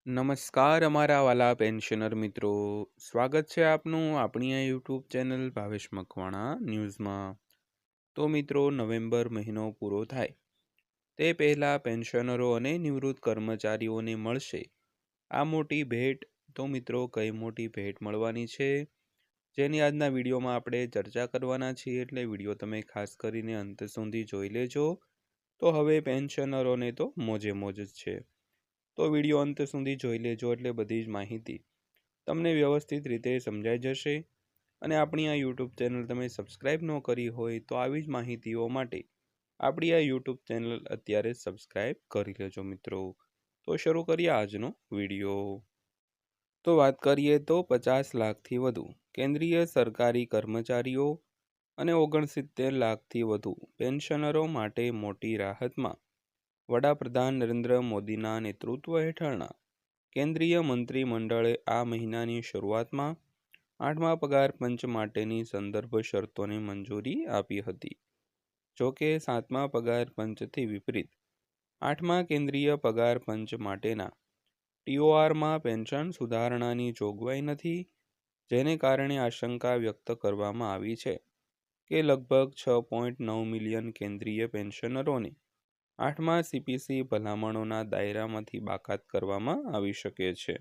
નમસ્કાર અમારા વાલા પેન્શનર મિત્રો, સ્વાગત છે આપનું આપણી આ યુટ્યુબ ચેનલ ભાવેશ મકવાણા ન્યૂઝમાં। તો મિત્રો, નવેમ્બર મહિનો પૂરો થાય તે પહેલાં પેન્શનરો અને નિવૃત્ત કર્મચારીઓને મળશે આ મોટી ભેટ। તો મિત્રો, કઈ મોટી ભેટ મળવાની છે જેની આજના વિડીયોમાં આપણે ચર્ચા કરવાના છીએ, એટલે વિડીયો તમે ખાસ કરીને અંત સુધી જોઈ લેજો। તો હવે પેન્શનરોને તો મોજે મોજ જ છે, તો વિડીયો અંત સુધી જોઈ લેજો એટલે બધી જ માહિતી તમને વ્યવસ્થિત રીતે સમજાઈ જશે। અને આપણી આ યુટ્યુબ ચેનલ તમે સબસ્ક્રાઈબ ન કરી હોય તો આવી જ માહિતીઓ માટે આપણી આ યુટ્યુબ ચેનલ અત્યારે સબસ્ક્રાઈબ કરી લેજો મિત્રો। તો શરૂ કરીએ આજનો વિડીયો। તો વાત કરીએ તો 50 લાખથી વધુ કેન્દ્રીય સરકારી કર્મચારીઓ અને 69 લાખથી વધુ પેન્શનરો માટે મોટી રાહતમાં વડાપ્રધાન નરેન્દ્ર મોદીના નેતૃત્વ હેઠળના કેન્દ્રીય મંત્રીમંડળે આ મહિનાની શરૂઆતમાં 8મા પગાર પંચ માટેની સંદર્ભ શરતોને મંજૂરી આપી હતી। જોકે 7મા પગાર પંચથી વિપરીત 8મા કેન્દ્રીય પગાર પંચ માટેના ટીઓઆરમાં પેન્શન સુધારણાની જોગવાઈ નથી, જેને કારણે આશંકા વ્યક્ત કરવામાં આવી છે કે લગભગ 6.9 મિલિયન કેન્દ્રીય પેન્શનરોને 8મા સીપીસી ભલામણોના દાયરામાંથી બાકાત કરવામાં આવી શકે છે।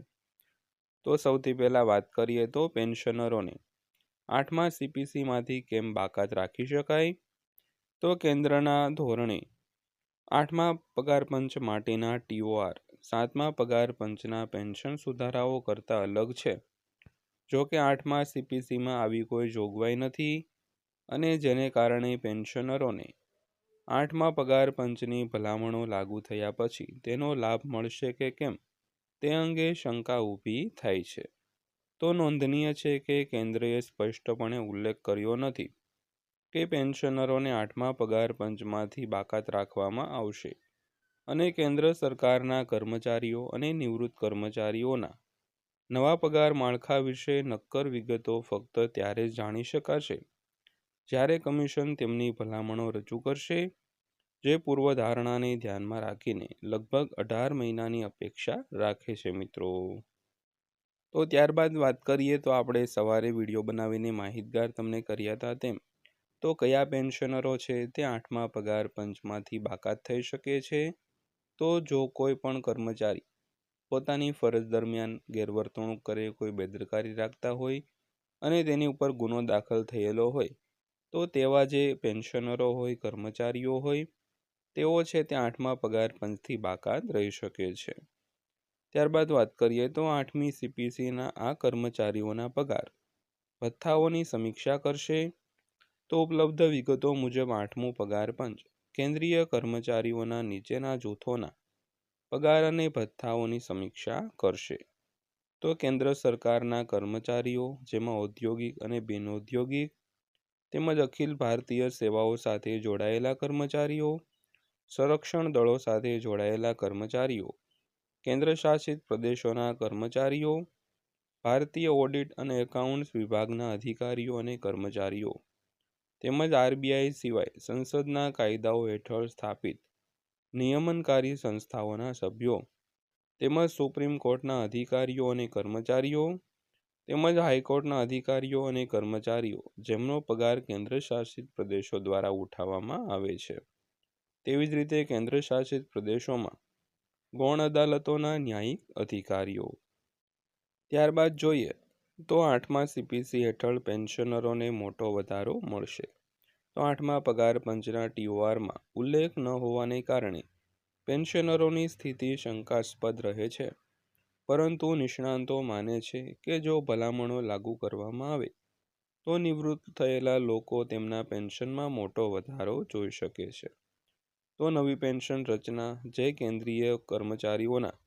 તો સૌથી પહેલાં વાત કરીએ તો પેન્શનરોને 8મા સીપીસીમાંથી કેમ બાકાત રાખી શકાય। તો કેન્દ્રના ધોરણે 8મા પગાર પંચ માટેના ટીઓઆર 7મા પગાર પંચના પેન્શન સુધારાઓ કરતાં અલગ છે। જોકે 8મા સીપીસીમાં આવી કોઈ જોગવાઈ નથી, અને જેને કારણે પેન્શનરોને 8મા પગાર પંચની ભલામણો લાગુ થયા પછી તેનો લાભ મળશે કે કેમ તે અંગે શંકા ઊભી થાય છે। તો નોંધનીય છે કે કેન્દ્રએ સ્પષ્ટપણે ઉલ્લેખ કર્યો નથી કે પેન્શનરોને 8મા પગાર પંચમાંથી બાકાત રાખવામાં આવશે, અને કેન્દ્ર સરકારના કર્મચારીઓ અને નિવૃત્ત કર્મચારીઓના નવા પગાર માળખા વિશે નક્કર વિગતો ફક્ત ત્યારે જ જાણી શકાશે જ્યારે કમિશન તેમની ભલામણો રજૂ કરશે, જે પૂર્વધારણાને ધ્યાનમાં રાખીને લગભગ 18 મહિનાની અપેક્ષા રાખે છે મિત્રો। તો ત્યારબાદ વાત કરીએ તો આપણે સવારે વિડીયો બનાવીને માહિતગાર તમને કર્યા હતા તેમ, તો કયા પેન્શનરો છે તે 8મા પગાર પંચમાંથી બાકાત થઈ શકે છે। તો જો કોઈ પણ કર્મચારી પોતાની ફરજ દરમિયાન ગેરવર્તણૂક કરે, કોઈ બેદરકારી રાખતા હોય અને તેની ઉપર ગુનો દાખલ થયેલો હોય, તો તેવા જે પેન્શનરો હોય, કર્મચારીઓ હોય, તેઓ છે તે 8મા પગાર પંચથી બાકાત રહી શકે છે। ત્યારબાદ વાત કરીએ તો 8મી સીપીસીના આ કર્મચારીઓના પગાર ભથ્થાઓની સમીક્ષા કરશે। તો ઉપલબ્ધ વિગતો મુજબ 8મું પગાર પંચ કેન્દ્રીય કર્મચારીઓના નીચેના જૂથોના પગાર અને ભથ્થાઓની સમીક્ષા કરશે। તો કેન્દ્ર સરકારના કર્મચારીઓ, જેમાં ઔદ્યોગિક અને બિનઔદ્યોગિક તેમજ અખિલ ભારતીય સેવાઓ સાથે જોડાયેલા કર્મચારીઓ, સંરક્ષણ દળો સાથે જોડાયેલા કર્મચારીઓ, કેન્દ્રશાસિત પ્રદેશોના કર્મચારીઓ, ભારતીય ઓડિટ અને એકાઉન્ટ્સ વિભાગના અધિકારીઓ અને કર્મચારીઓ, તેમજ આરબીઆઈ સિવાય સંસદના કાયદાઓ હેઠળ સ્થાપિત નિયમનકારી સંસ્થાઓના સભ્યો, તેમજ સુપ્રીમ કોર્ટના અધિકારીઓ અને કર્મચારીઓ, તેમજ હાઈકોર્ટના અધિકારીઓ અને કર્મચારીઓ જેમનો પગાર કેન્દ્રશાસિત પ્રદેશો દ્વારા ઉઠાવવામાં આવે છે। તેવી જ રીતે કેન્દ્રશાસિત પ્રદેશોમાં ગૌણ અદાલતોના ન્યાયિક અધિકારીઓ। ત્યારબાદ જોઈએ તો 8મા સીપીસી હેઠળ પેન્શનરોને મોટો વધારો મળશે। તો 8મા પગાર પંચના ટીઓઆરમાં ઉલ્લેખ ન હોવાને કારણે પેન્શનરોની સ્થિતિ શંકાસ્પદ રહે છે, પરંતુ નિષ્ણાતો માને છે કે જો ભલામણો લાગુ કરવામાં આવે તો નિવૃત્ત થયેલા લોકો તેમના પેન્શનમાં મોટો વધારો જોઈ શકે છે। તો નવી પેન્શન રચના જે કેન્દ્રીય કર્મચારીઓના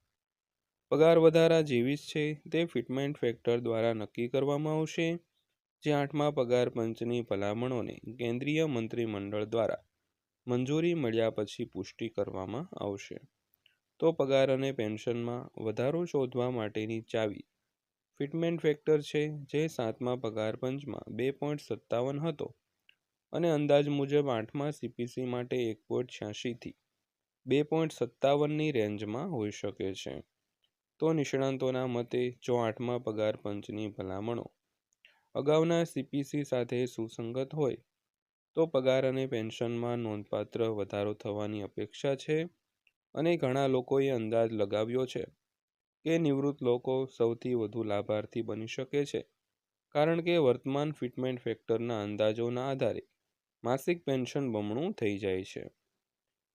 પગાર વધારા જેવી જ છે તે ફિટમેન્ટ ફેક્ટર દ્વારા નક્કી કરવામાં આવશે, જે 8મા પગાર પંચની ભલામણોને કેન્દ્રીય મંત્રીમંડળ દ્વારા મંજૂરી મળ્યા પછી પુષ્ટિ કરવામાં આવશે। તો પગાર અને પેન્શનમાં વધારો શોધવા માટેની ચાવી ફિટમેન્ટ ફેક્ટર છે, જે 7મા પગાર પંચમાં 2.57 હતો અને અંદાજ મુજબ 8મા સીપીસી માટે 1.86 થી 2.57ની રેન્જમાં હોઈ શકે છે। તો નિષ્ણાંતોના મતે જો 8મા પગાર પંચની ભલામણો અગાઉના સીપીસી સાથે સુસંગત હોય તો પગાર અને પેન્શનમાં નોંધપાત્ર વધારો થવાની અપેક્ષા છે અને ઘણા લોકોએ અંદાજ લગાવ્યો છે કે નિવૃત્ત લોકો સૌથી વધુ લાભાર્થી બની શકે છે, કારણ કે વર્તમાન ફિટમેન્ટ ફેક્ટરના અંદાજોના આધારે માસિક પેન્શન બમણું થઈ જાય છે.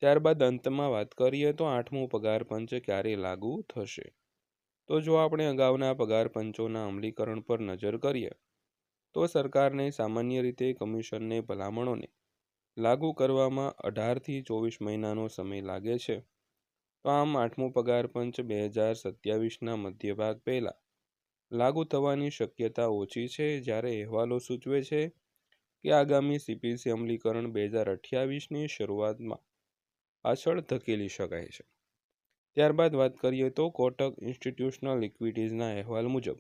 ત્યારબાદ અંતમાં વાત કરીએ તો 8મું પગાર પંચ ક્યારે લાગુ થશે. તો જો આપણે અગાઉના પગાર પંચોના અમલીકરણ પર નજર કરીએ તો સરકારને સામાન્ય રીતે કમિશનને ભલામણોને લાગુ કરવામાં 18થી 24 મહિનાનો સમય લાગે છે. તો આમ 8મું પગાર પંચ 2027ના મધ્યભાગ પહેલાં લાગુ થવાની શક્યતા ઓછી છે, જ્યારે અહેવાલો સૂચવે છે કે આગામી સીપીસી અમલીકરણ 2028ની શરૂઆતમાં પાછળ ધકેલી શકાય છે. ત્યારબાદ વાત કરીએ તો કોટક ઇન્સ્ટિટ્યુશનલ ઇક્વિટીઝના અહેવાલ મુજબ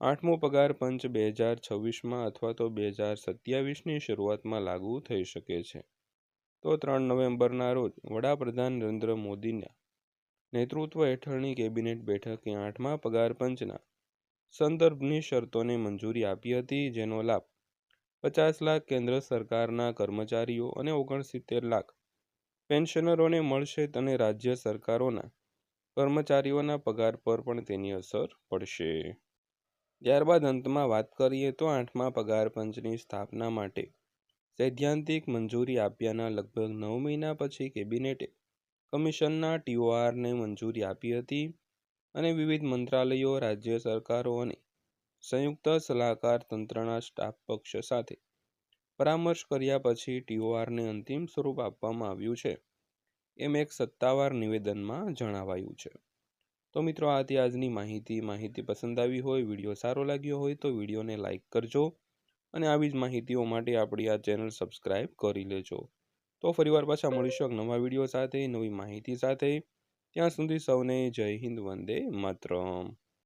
8મું પગાર પંચ 2026માં અથવા તો 2027ની શરૂઆતમાં લાગુ થઈ શકે છે. તો 3 નવેમ્બરના રોજ વડાપ્રધાન નરેન્દ્ર મોદીના નેતૃત્વ હેઠળની કેબિનેટ બેઠકે 8મા પગાર પંચના સંદર્ભની શરતોને મંજૂરી આપી હતી, જેનો લાભ 50 લાખ કેન્દ્ર સરકારના કર્મચારીઓ અને 69 લાખ પેન્શનરોને મળશે અને રાજ્ય સરકારોના કર્મચારીઓના પગાર પર પણ તેની અસર પડશે. ત્યારબાદ અંતમાં વાત કરીએ તો 8મા પગાર પંચની સ્થાપના માટે સૈદ્ધાંતિક મંજૂરી આપ્યાના લગભગ 9 મહિના પછી કેબિનેટે કમિશનના ટીઓઆરને મંજૂરી આપી હતી અને વિવિધ મંત્રાલયો, રાજ્ય સરકારો અને સંયુક્ત સલાહકાર તંત્રના સ્ટાફ પક્ષ સાથે પરામર્શ કર્યા પછી ટીઓઆરને અંતિમ સ્વરૂપ આપવામાં આવ્યું છે, એમ એક સત્તાવાર નિવેદનમાં જણાવાયું છે. તો મિત્રો, આ હતી આજની માહિતી પસંદ આવી હોય, વિડીયો સારો લાગ્યો હોય તો વિડીયોને લાઇક કરજો અને આવી જ માહિતીઓ માટે આપણી આ ચેનલ સબસ્ક્રાઈબ કરી લેજો. તો ફરીવાર પાછા મળીશું એક નવા વિડીયો સાથે, નવી માહિતી સાથે. ત્યાં સુધી સૌને જય હિન્દ, વંદે માતરમ.